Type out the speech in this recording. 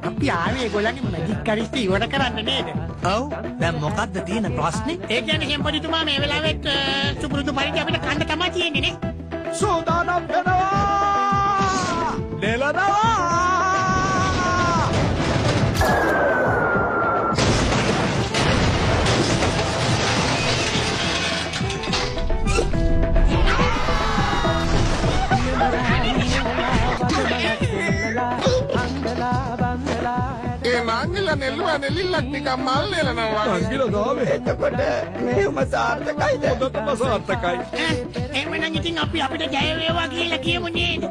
අපි ආවේ ඒගොල්ලන්ගේ මැජික් කරිස්ටි ඉවර කරන්න නේද? ඔව්. දැන් මොකද්ද තියෙන ප්‍රශ්නේ? ඒ කියන්නේ හෙම්පතිතුමා මේ වෙලාවෙත් සුපුරුදු පරිදි අපිට කන්න තමයි තියෙන්නේ නේ. සූදානම් වෙනවා! නෙලනවා! Angela Nelua Nelilla tika mal nelana Angela gawe එතකොට මේවම සාර්ථකයිද? හොඳටම සාර්ථකයි. එහෙනම් ඉතින් අපි අපිට ජය වේවා කියලා කියමු නේද?